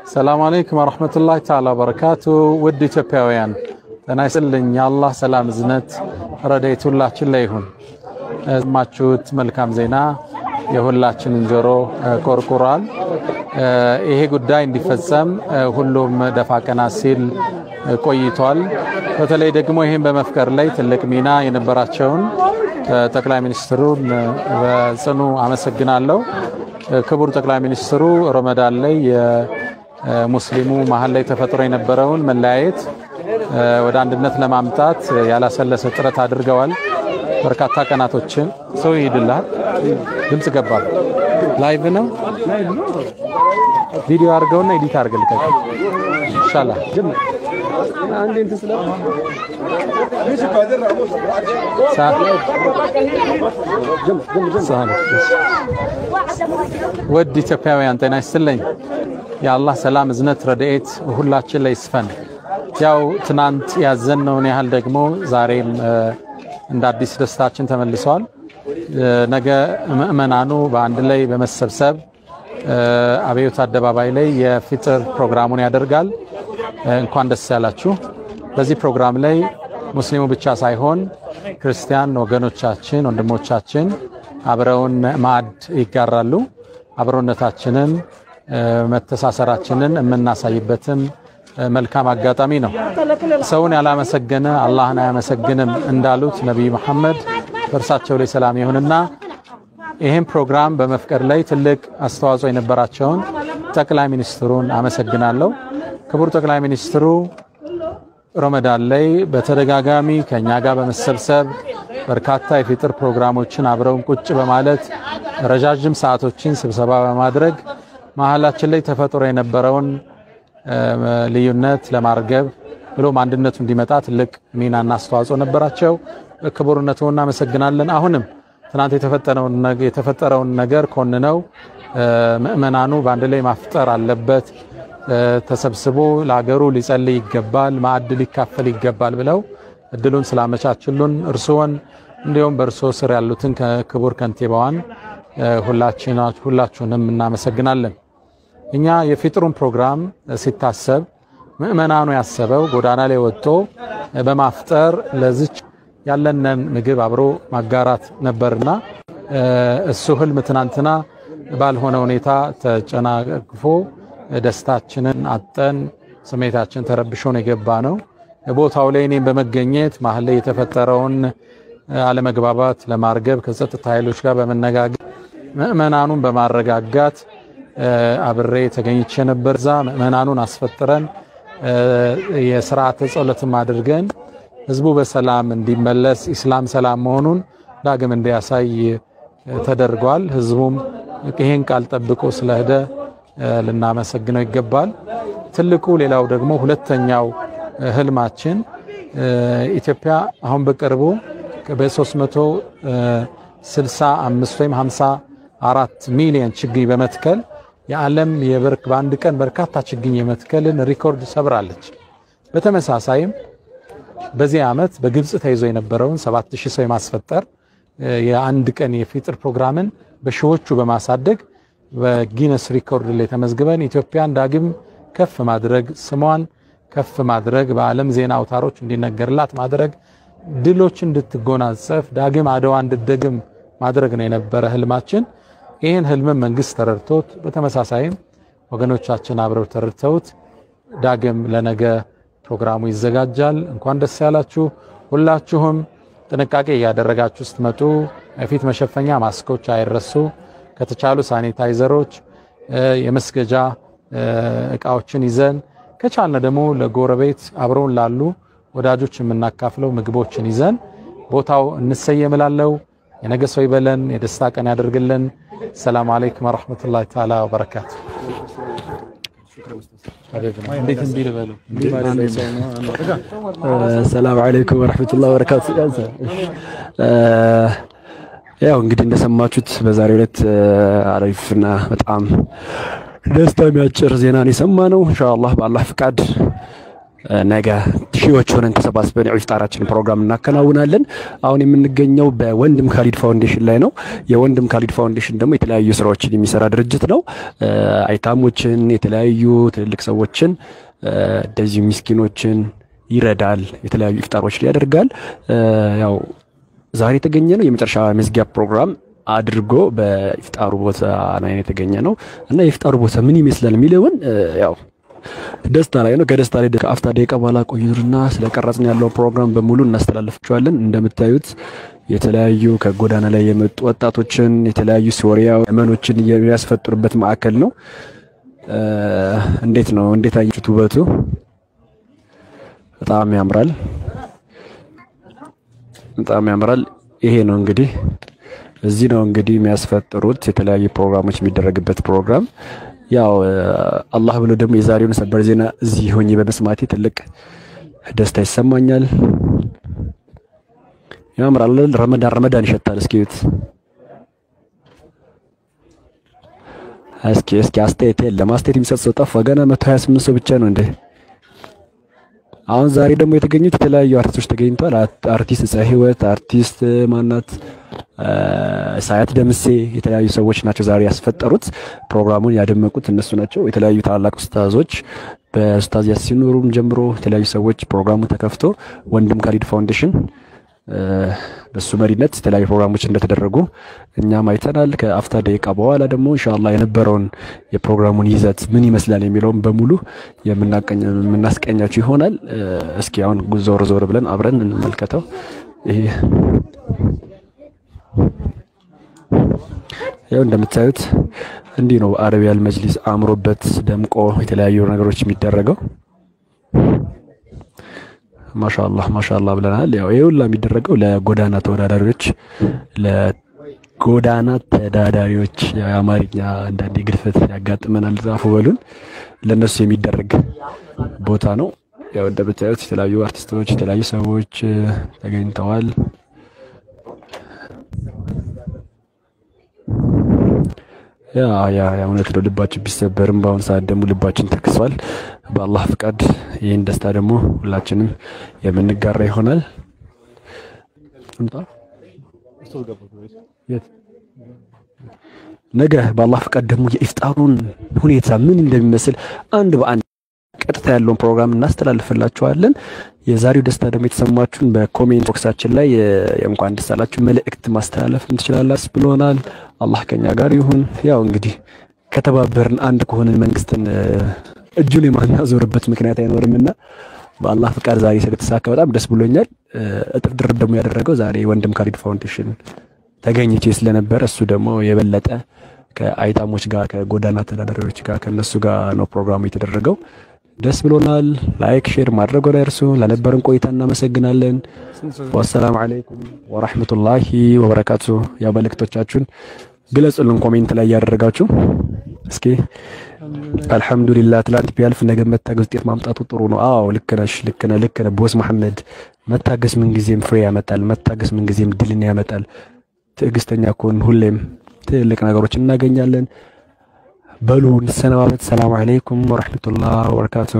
السلام عليكم ورحمة الله تعالى وبركاته ودي تبيويان تنايسلن يا الله سلام زنت رديت الله تشليهن ما تشوت ملكام زينا يهولاችን እንጀሮ ኮርኩራል ይሄ ጉዳይ እንዲፈጸም ሁሉም ደፋቀና ሲል ቆይቷል በተለይ ደግሞ ይሄን በመፍቀር ላይ ትልቅ ሚና የነበራቸውን ጠቅላይ ሚኒስትሩን በጽኑ አመሰግናለሁ ክቡር ጠቅላይ ሚኒስትሩ ረመዳን ላይ የሙስሊሙ መሐል ላይ ተፈጥሮ የነበረውን መለያየት ወደ አንድነት ለማምጣት ያላሰለሰ ጥረት አድርገዋል በርካታ ቀናቶችን ሰው ይድላል ድምጽ ገባ ላይቭ ነው ቪዲዮ አርገውና ኤዲት አርገልከ ኢንሻአላህ ጀመር አንዴ እንት ስለ ወዲ ኢትዮጵያውያን ጤና ይስጥልኝ ያአላህ ሰላም እዝነት ረድኤት ሁላችን ላይ ይስፈን ያው ትናንት ያዘነውን ያህል ደግሞ ዛሬም እንደ አዲስ ደስታችን ተመልሷል ነገ ምእመናኑ በአንድ ላይ በመሰብሰብ አብዮት አደባባይ ላይ የፍጥር ፕሮግራሙን ያደርጋል እንኳን ደስ ያላችሁ በዚህ ፕሮግራም ላይ ሙስሊሙ ብቻ ሳይሆን ክርስቲያን ወገኖቻችን ወንድሞቻችን አብረውን ማዕድ ይጋራሉ አብሮነታችንን መተሳሰራችንን እናሳይበትም መልካም አጋጣሚ ነው ሰውን ያላመሰገነ አላህን አያመሰግንም እንዳሉት ነብይ መሐመድ በርሳቸው ላይ ሰላም ይሁንና ይሄን ፕሮግራም በመፍቀር ላይ ትልቅ አስተዋጽኦ የነበራቸውን ጠቅላይ ሚኒስትሩን አመሰግናለሁ ክቡር ጠቅላይ ሚኒስትሩ ረመዳን ላይ በተደጋጋሚ ከኛ ጋር በመሰብሰብ በርካታ የፍጥር ፕሮግራሞችን አብረውን ቁጭ በማለት ረጃጅም ሰዓቶችን ስብሰባ በማድረግ መሐላችን ላይ ተፈጥሮ የነበረውን ልዩነት ለማርገብ ብሎም አንድነቱ እንዲመጣ ትልቅ ሚናና አስተዋጽኦ ነበራቸው ክቡርነቱና አመሰግናለን አሁንም ትናንት የተፈጠረውን ነገር ኮንነው ምእመናኑ በአንድ ላይ ማፍጠር አለበት ተሰብስቦ ለሀገሩ ሊጸልይ ይገባል ማዕድ ሊካፈል ይገባል ብለው እድሉን ስላመቻችሉን እርሶን እንዲሁም በርሶ ስር ያሉትን ክቡር ከንቲባዋን ሁላችሁንም እናመሰግናለን እኛ የፍጥሩን ፕሮግራም ሲታሰብ ምእመናኑ ያሰበው ጎዳና ላይ ወጥቶ በማፍጠር ለዚች ያለንን ምግብ አብሮ ማጋራት ነበርና እሱ ህልም ትናንትና ባልሆነ ሁኔታ ተጨናግፎ ደስታችንን አጠን ስሜታችን ተረብሾን የገባ ነው ቦታው ላይ እኔም በመገኘት መሐል ላይ የተፈጠረውን አለመግባባት ለማርገብ ከጸጥታ ኃይሎች ጋር በመነጋገር ምእመናኑን በማረጋጋት አብሬ ተገኝቼ ነበርዛ ምእመናኑን አስፈጥረን የሥርዓተ ጸሎትም አድርገን ህዝቡ በሰላም እንዲመለስ ኢስላም ሰላም መሆኑን ዳግም እንዲያሳይ ተደርጓል ህዝቡም ይሄን ቃል ጠብቆ ስለሄደ ልናመሰግነው ይገባል ትልቁ ሌላው ደግሞ ሁለተኛው ህልማችን ኢትዮጵያ አሁን በቅርቡ በ365 ወይም 54 ሚሊዮን ችግኝ በመትከል የዓለም የበርክ በአንድ ቀን በርካታ ችግኝ የመትከልን ሪኮርድ ሰብራለች በተመሳሳይም በዚህ ዓመት በግብጽ ተይዞ የነበረውን 7000 ሰው ማስፈጠር የአንድ ቀን የፍጥር ፕሮግራምን በሺዎቹ በማሳደግ በጊነስ ሪኮርድ ላይ ተመዝግበን ኢትዮጵያን ዳግም ከፍ ማድረግ ስሟን ከፍ ማድረግ በዓለም ዜና አውታሮች እንዲነገርላት ማድረግ ድሎች እንድትጎናጸፍ ዳግም አድዋ እንድትደግም ማድረግ ነው የነበረ ህልማችን ይሄን ህልም መንግስት ተረድቶት በተመሳሳይም ወገኖቻችን አብረው ተረድተውት ዳግም ለነገ ፕሮግራሙ ይዘጋጃል እንኳን ደስ ያላችሁ ሁላችሁም ጥንቃቄ ያደረጋችሁ ስትመጡ ፊት መሸፈኛ ማስኮች አይረሱ ከተቻሉ ሳኒታይዘሮች የመስገጃ እቃዎችን ይዘን ከቻልነ ደግሞ ለጎረቤት አብረውን ላሉ ወዳጆች የምናካፍለው ምግቦችን ይዘን ቦታው እንሰየምላለው የነገ ሰው ይበለን የደስታ ቀን ያደርግልን ሰላም አለይኩም ወራህመቱላሂ ተዓላ ወበረካቱ السلام عليكم ورحمة الله وبركاته ያው እንግዲህ እንደሰማችሁት በዛሬው ዕለት አሪፍና በጣም ደስታ የሚያጭር ዜናን የሰማነው ኢንሻአላህ በአላህ ፍቃድ ነገ ሺዎች ሆነን ተሰባስበን ኢፍጣራችን ፕሮግራም እናከናውናለን። አሁን የምንገኘው በወንድም ካሊድ ፋውንዴሽን ላይ ነው። የወንድም ካሊድ ፋውንዴሽን ደግሞ የተለያዩ ስራዎችን የሚሰራ ድርጅት ነው። አይታሞችን፣ የተለያዩ ትልልቅ ሰዎችን፣ እንደዚህ ምስኪኖችን ይረዳል። የተለያዩ ኢፍጣሮች ያደርጋል። ያው ዛሬ የተገኘ ነው የመጨረሻ መዝጊያ ፕሮግራም አድርጎ በኢፍጣሩ ቦታ ላይ የተገኘ ነው እና የኢፍጣሩ ቦታ ምን ይመስላል የሚለውን ያው ደስታ ላይ ነው። ከደስታ ላይ ከአፍታ ደቂቃ በኋላ ቆዩና ስለቀረጽን ያለው ፕሮግራም በሙሉ እናስተላልፋችኋለን። እንደምታዩት የተለያዩ ከጎዳና ላይ የመጡ ወጣቶችን የተለያዩ ሶሪያ የመኖችን የሚያስፈጥሩበት ማዕከል ነው። እንዴት ነው? እንዴት አያችሁት? ውበቱ በጣም ያምራል፣ በጣም ያምራል። ይሄ ነው እንግዲህ እዚህ ነው እንግዲህ የሚያስፈጥሩት የተለያዩ ፕሮግራሞች የሚደረግበት ፕሮግራም። ያው አላህ ብሎ ደግሞ የዛሬውን ሰበር ዜና እዚህ ሆኜ በመስማቴ ትልቅ ደስታ ይሰማኛል። ያምራል። ረመዳን ይሸታል። እስኪ አስተያየት የለም። አስተያየት የሚሰጥ ሰው ጠፋ። ገና 128 ሰው ብቻ ነው እንዴ? አሁን ዛሬ ደግሞ የተገኙት የተለያዩ አርቲስቶች ተገኝተዋል። አርቲስት ፀሐይ ህይወት፣ አርቲስት ማናት ሳያት ደምሴ የተለያዩ ሰዎች ናቸው ዛሬ ያስፈጠሩት። ፕሮግራሙን ያደመቁት እነሱ ናቸው። የተለያዩ ታላላቅ ኡስታዞች በኡስታዝ ያሲን ኑሩም ጀምሮ የተለያዩ ሰዎች ፕሮግራሙ ተከፍቶ ወንድም ካሊድ ፋውንዴሽን በሱ መሪነት የተለያዩ ፕሮግራሞች እንደተደረጉ እኛም አይተናል። ከአፍታ ደቂቃ በኋላ ደግሞ ኢንሻአላህ የነበረውን የፕሮግራሙን ይዘት ምን ይመስላል የሚለውን በሙሉ የምናስቀኛችሁ ይሆናል። እስኪ አሁን ዞር ብለን አብረን እንመልከተው። ይሄ ያው እንደምታዩት እንዲህ ነው አረቢያል መጅሊስ አምሮበት ደምቆ የተለያዩ ነገሮች የሚደረገው። ማሻአላህ ብለናል። ያው ይሄ ሁሉ የሚደረገው ለጎዳና ተዳዳሪዎች የአማርኛ አንዳንዴ ግድፈት ያጋጥመናል፣ ዛፉ በሉን። ለነሱ የሚደረግ ቦታ ነው። ያው እንደምታዩት የተለያዩ አርቲስቶች የተለያዩ ሰዎች ተገኝተዋል። ያ እውነት ነው። ልባችን ቢሰበርም በአሁን ሰዓት ደግሞ ልባችን ተክሷል። በአላህ ፍቃድ ይህን ደስታ ደግሞ ሁላችንም የምንጋራ ይሆናል። ነገ በአላህ ፍቃድ ደግሞ የኢፍጣሩን ሁኔታ ምን እንደሚመስል አንድ በአንድ ቀጥታ ያለውን ፕሮግራም እናስተላልፍላችኋለን። የዛሬው ደስታ ደግሞ የተሰማችሁን በኮሜንት ቦክሳችን ላይ የእንኳን ደስ አላችሁ መልእክት ማስተላለፍ ትችላላችሁ ብሎናል። አላህ ከኛ ጋር ይሁን። ያው እንግዲህ ከተባበርን አንድ ከሆነ መንግስትን እጁን የማናዞርበት ምክንያት አይኖርምና በአላህ ፍቃድ ዛሬ ስለተሳካ በጣም ደስ ብሎኛል። እጥፍ ድርብ ደግሞ ያደረገው ዛሬ ወንድም ካሊድ ፋውንዴሽን ተገኝቼ ስለነበር እሱ ደግሞ የበለጠ ከአይታሞች ጋር ከጎዳና ተዳዳሪዎች ጋር ከነሱ ጋር ነው ፕሮግራሙ የተደረገው። ደስ ብሎናል። ላይክ ሼር ማድረግ ወይርሱ ለነበረን ቆይታ እናመሰግናለን። ወሰላሙ አለይኩም ወራህመቱላሂ ወበረካቱ። ያው መልእክቶቻችሁን ግለጹልን ኮሜንት ላይ ያደረጋችሁ። እስኪ አልহামዱሊላህ ትላንት ቢያልፍ ነገ መታገስ ውጤት ማምጣቱ ጥሩ ነው። አዎ ልክ ነህ ቦስ መሐመድ። መታገስ ምን ጊዜም ፍሬ ያመጣል። መታገስ ምን ጊዜም ድልን ያመጣል። ትዕግስተኛ ከሆን ሁሌም ትልቅ ነገሮች እናገኛለን። በሉ እንሰናበት። ሰላም አለይኩም ወራህመቱላሂ ወበረካቱ።